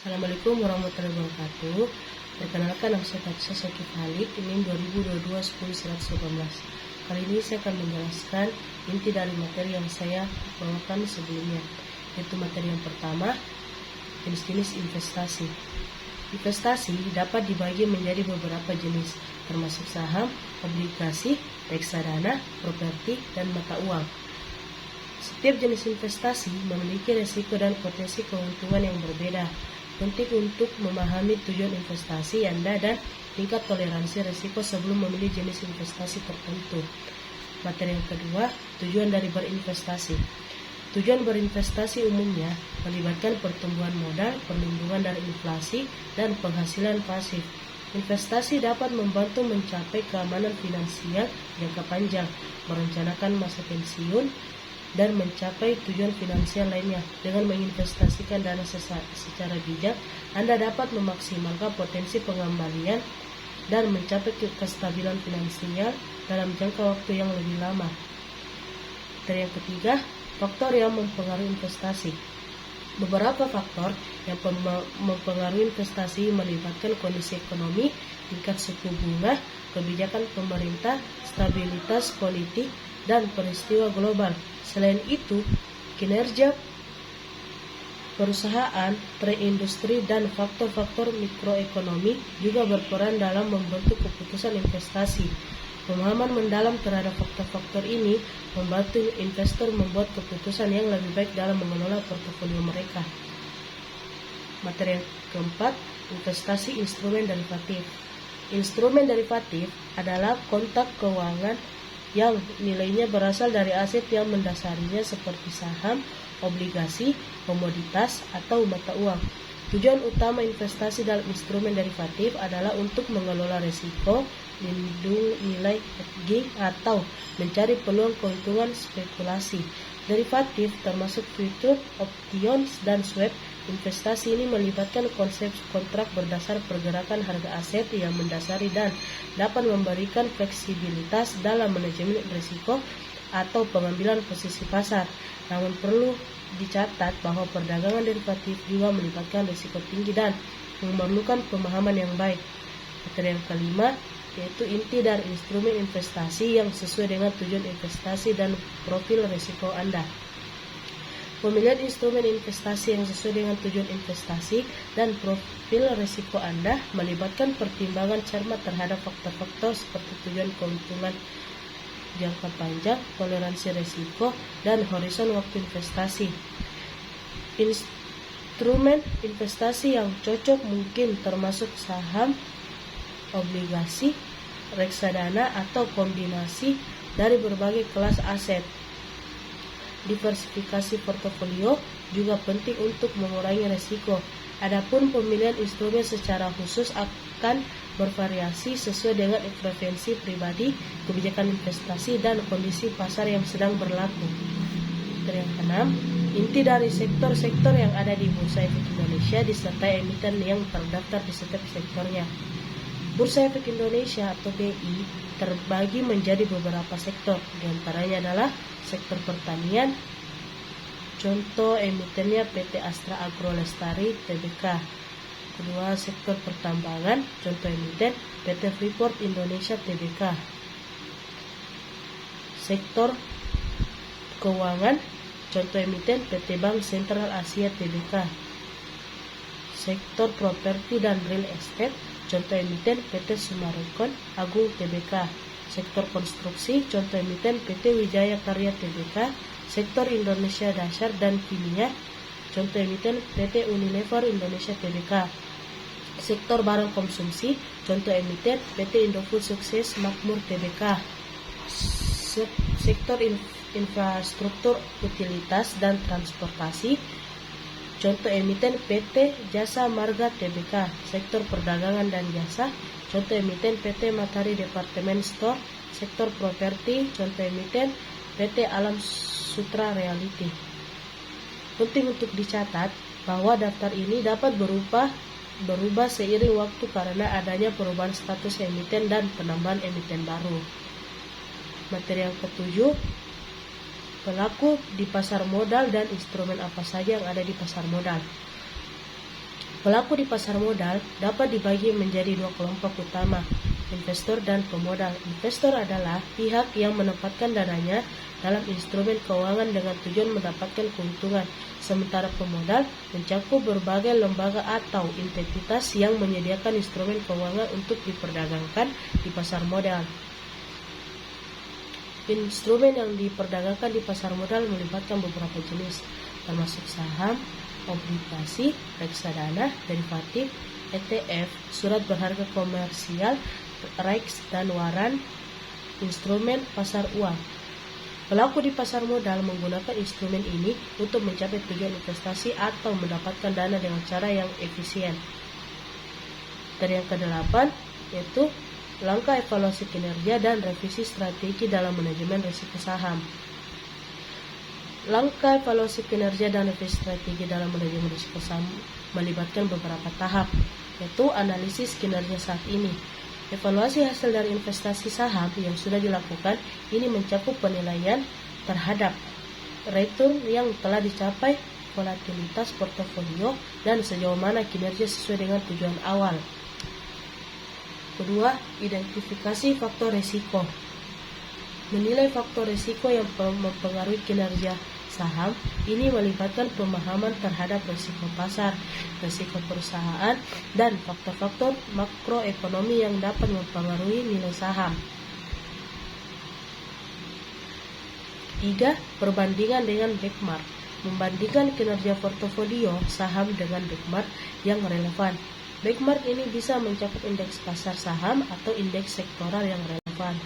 Assalamualaikum warahmatullahi wabarakatuh. Perkenalkan, nama saya Faksa Soki Khalid, ini 2022-10-118. Kali ini saya akan menjelaskan inti dari materi yang saya bawakan sebelumnya, yaitu materi yang pertama, jenis-jenis investasi. Investasi dapat dibagi menjadi beberapa jenis, termasuk saham, obligasi, reksadana, properti, dan mata uang. Setiap jenis investasi memiliki risiko dan potensi keuntungan yang berbeda. Penting untuk memahami tujuan investasi Anda dan tingkat toleransi risiko sebelum memilih jenis investasi tertentu. Materi yang kedua, tujuan dari berinvestasi. Tujuan berinvestasi umumnya melibatkan pertumbuhan modal, perlindungan dari inflasi, dan penghasilan pasif. Investasi dapat membantu mencapai keamanan finansial jangka panjang, merencanakan masa pensiun, dan mencapai tujuan finansial lainnya. Dengan menginvestasikan dana secara bijak, Anda dapat memaksimalkan potensi pengembalian dan mencapai kestabilan finansial dalam jangka waktu yang lebih lama. Yang ketiga, faktor yang mempengaruhi investasi. Beberapa faktor yang mempengaruhi investasi melibatkan kondisi ekonomi, tingkat suku bunga, kebijakan pemerintah, stabilitas politik, dan peristiwa global. Selain itu, kinerja perusahaan, tren industri, dan faktor-faktor mikroekonomi juga berperan dalam membentuk keputusan investasi. Pemahaman mendalam terhadap faktor-faktor ini membantu investor membuat keputusan yang lebih baik dalam mengelola portofolio mereka. Materi yang keempat, investasi instrumen derivatif. Instrumen derivatif adalah kontrak keuangan yang nilainya berasal dari aset yang mendasarinya seperti saham, obligasi, komoditas, atau mata uang. Tujuan utama investasi dalam instrumen derivatif adalah untuk mengelola risiko, lindung nilai hedging, atau mencari peluang keuntungan spekulasi. Derivatif termasuk future, options, dan swap. Investasi ini melibatkan konsep kontrak berdasar pergerakan harga aset yang mendasari dan dapat memberikan fleksibilitas dalam manajemen risiko atau pengambilan posisi pasar. Namun perlu dicatat bahwa perdagangan derivatif juga melibatkan risiko tinggi dan memerlukan pemahaman yang baik. Materi yang kelima, yaitu inti dari instrumen investasi yang sesuai dengan tujuan investasi dan profil risiko Anda. Pemilihan instrumen investasi yang sesuai dengan tujuan investasi dan profil risiko Anda melibatkan pertimbangan cermat terhadap faktor-faktor seperti tujuan keuntungan jangka panjang, toleransi risiko, dan horizon waktu investasi. Instrumen investasi yang cocok mungkin termasuk saham, obligasi, reksadana, atau kombinasi dari berbagai kelas aset. Diversifikasi portofolio juga penting untuk mengurangi risiko. Adapun pemilihan instrumen secara khusus akan bervariasi sesuai dengan preferensi pribadi, kebijakan investasi, dan kondisi pasar yang sedang berlaku. Yang keenam, inti dari sektor-sektor yang ada di Bursa Efek Indonesia disertai emiten yang terdaftar di setiap sektornya. Bursa Efek Indonesia atau BI terbagi menjadi beberapa sektor, diantaranya adalah sektor pertanian, contoh emitennya PT Astra Agro Lestari Tbk. Kedua, sektor pertambangan, contoh emiten PT Freeport Indonesia Tbk. Sektor keuangan, contoh emiten PT Bank Sentral Asia Tbk. Sektor properti dan real estate, contoh emiten PT Sumarekon Agung Tbk. Sektor konstruksi, contoh emiten PT Wijaya Karya Tbk. Sektor Indonesia Dasar dan Kimia, contoh emiten PT Unilever Indonesia Tbk. Sektor barang konsumsi, contoh emiten PT Indofood Sukses Makmur Tbk. Sektor infrastruktur utilitas dan transportasi, contoh emiten PT Jasa Marga Tbk. Sektor perdagangan dan jasa, contoh emiten PT Matahari Department Store. Sektor properti, contoh emiten PT Alam Sutra Realty. Penting untuk dicatat bahwa daftar ini dapat berubah seiring waktu karena adanya perubahan status emiten dan penambahan emiten baru. Materi yang ketujuh, pelaku di pasar modal dan instrumen apa saja yang ada di pasar modal. Pelaku di pasar modal dapat dibagi menjadi dua kelompok utama, investor dan pemodal. Investor adalah pihak yang menempatkan dananya dalam instrumen keuangan dengan tujuan mendapatkan keuntungan, sementara pemodal mencakup berbagai lembaga atau entitas yang menyediakan instrumen keuangan untuk diperdagangkan di pasar modal. Instrumen yang diperdagangkan di pasar modal melibatkan beberapa jenis, termasuk saham, obligasi, reksadana, derivatif, ETF, surat berharga komersial, REITs, dan waran, instrumen pasar uang. Pelaku di pasar modal menggunakan instrumen ini untuk mencapai tujuan investasi atau mendapatkan dana dengan cara yang efisien. Dan yang ke-8 yaitu langkah evaluasi kinerja dan revisi strategi dalam manajemen risiko saham. Langkah evaluasi kinerja dan revisi strategi dalam manajemen risiko saham melibatkan beberapa tahap, yaitu analisis kinerja saat ini. Evaluasi hasil dari investasi saham yang sudah dilakukan ini mencakup penilaian terhadap return yang telah dicapai, volatilitas portofolio, dan sejauh mana kinerja sesuai dengan tujuan awal. Kedua, identifikasi faktor risiko. Menilai faktor risiko yang mempengaruhi kinerja saham ini melibatkan pemahaman terhadap risiko pasar, risiko perusahaan, dan faktor-faktor makroekonomi yang dapat mempengaruhi nilai saham. 3. Perbandingan dengan benchmark. Membandingkan kinerja portofolio saham dengan benchmark yang relevan. Benchmark ini bisa mencakup indeks pasar saham atau indeks sektoral yang relevan.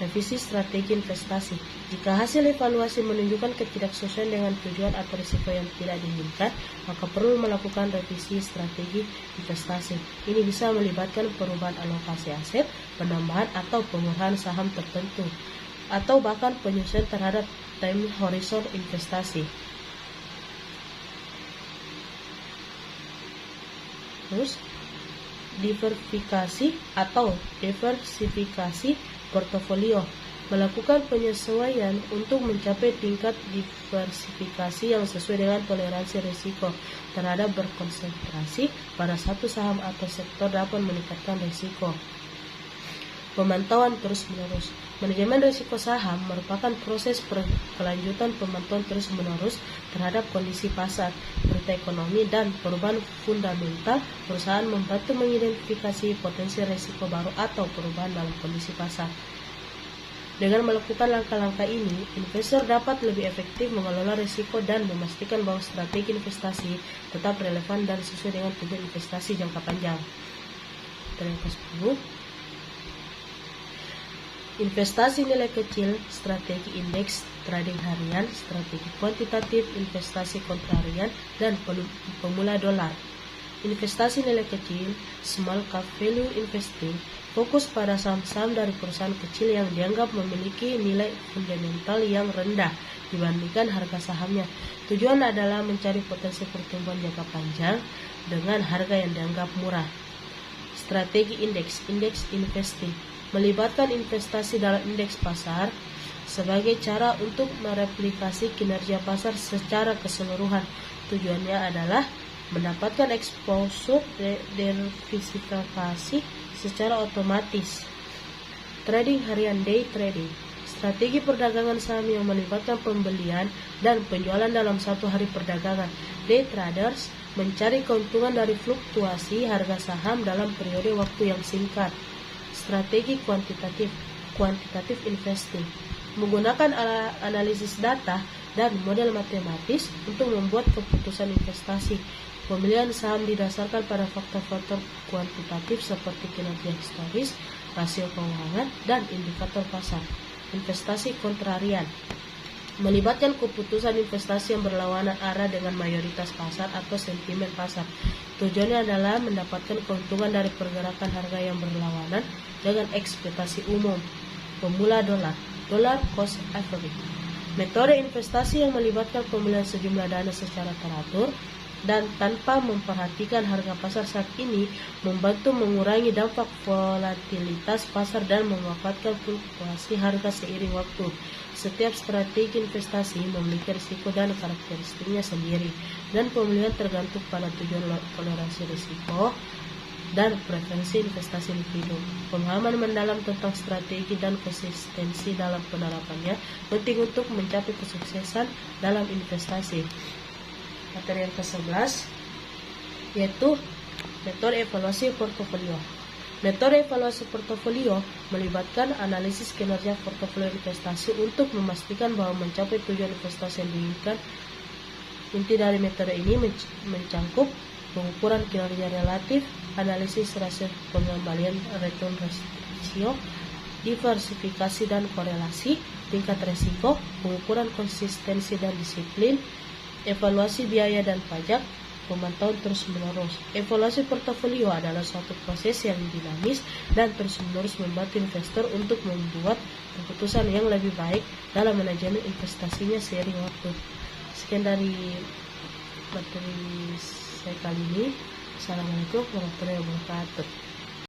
Revisi strategi investasi. Jika hasil evaluasi menunjukkan ketidaksesuaian dengan tujuan atau risiko yang tidak diinginkan, maka perlu melakukan revisi strategi investasi. Ini bisa melibatkan perubahan alokasi aset, penambahan atau pengurangan saham tertentu, atau bahkan penyesuaian terhadap time horizon investasi. Terus, diversifikasi atau diversifikasi portofolio, melakukan penyesuaian untuk mencapai tingkat diversifikasi yang sesuai dengan toleransi risiko terhadap berkonsentrasi pada satu saham atau sektor dapat meningkatkan risiko. Pemantauan terus-menerus. Manajemen risiko saham merupakan proses kelanjutan pemantauan terus-menerus terhadap kondisi pasar, berita ekonomi, dan perubahan fundamental perusahaan, membantu mengidentifikasi potensi risiko baru atau perubahan dalam kondisi pasar. Dengan melakukan langkah-langkah ini, investor dapat lebih efektif mengelola risiko dan memastikan bahwa strategi investasi tetap relevan dan sesuai dengan tujuan investasi jangka panjang. Yang ke-10, investasi nilai kecil, strategi indeks, trading harian, strategi kuantitatif, investasi kontrarian, dan pemula dolar. Investasi nilai kecil, small cap value investing, fokus pada saham-saham dari perusahaan kecil yang dianggap memiliki nilai fundamental yang rendah dibandingkan harga sahamnya. Tujuan adalah mencari potensi pertumbuhan jangka panjang dengan harga yang dianggap murah. Strategi indeks, index investing, melibatkan investasi dalam indeks pasar sebagai cara untuk mereplikasi kinerja pasar secara keseluruhan. Tujuannya adalah mendapatkan exposure diversifikasi secara otomatis. Trading harian, day trading, strategi perdagangan saham yang melibatkan pembelian dan penjualan dalam satu hari perdagangan. Day traders mencari keuntungan dari fluktuasi harga saham dalam periode waktu yang singkat. Strategi kuantitatif investing, menggunakan analisis data dan model matematis untuk membuat keputusan investasi. Pemilihan saham didasarkan pada faktor-faktor kuantitatif seperti kinerja historis, rasio keuangan, dan indikator pasar. Investasi kontrarian, melibatkan keputusan investasi yang berlawanan arah dengan mayoritas pasar atau sentimen pasar. Tujuannya adalah mendapatkan keuntungan dari pergerakan harga yang berlawanan dengan ekspektasi umum. Pemula dolar, dollar cost average, metode investasi yang melibatkan pemilihan sejumlah dana secara teratur dan tanpa memperhatikan harga pasar saat ini, membantu mengurangi dampak volatilitas pasar dan memanfaatkan fluktuasi harga seiring waktu. Setiap strategi investasi memiliki risiko dan karakteristiknya sendiri, dan pemilihan tergantung pada tujuan, toleransi risiko, dan preferensi investasi individu. Pemahaman mendalam tentang strategi dan konsistensi dalam penerapannya penting untuk mencapai kesuksesan dalam investasi. Materi yang ke-11 yaitu metode evaluasi portofolio. Metode evaluasi portofolio melibatkan analisis kinerja portofolio investasi untuk memastikan bahwa mencapai tujuan investasi yang diinginkan. Inti dari metode ini mencangkup pengukuran kinerja relatif, analisis rasio pengembalian return ratio, diversifikasi dan korelasi, tingkat resiko, pengukuran konsistensi dan disiplin, evaluasi biaya dan pajak, pemantauan terus-menerus. Evaluasi portofolio adalah suatu proses yang dinamis dan terus-menerus membantu investor untuk membuat keputusan yang lebih baik dalam manajemen investasinya seiring waktu. Sekian dari materi saya kali ini. Assalamualaikum warahmatullahi wabarakatuh.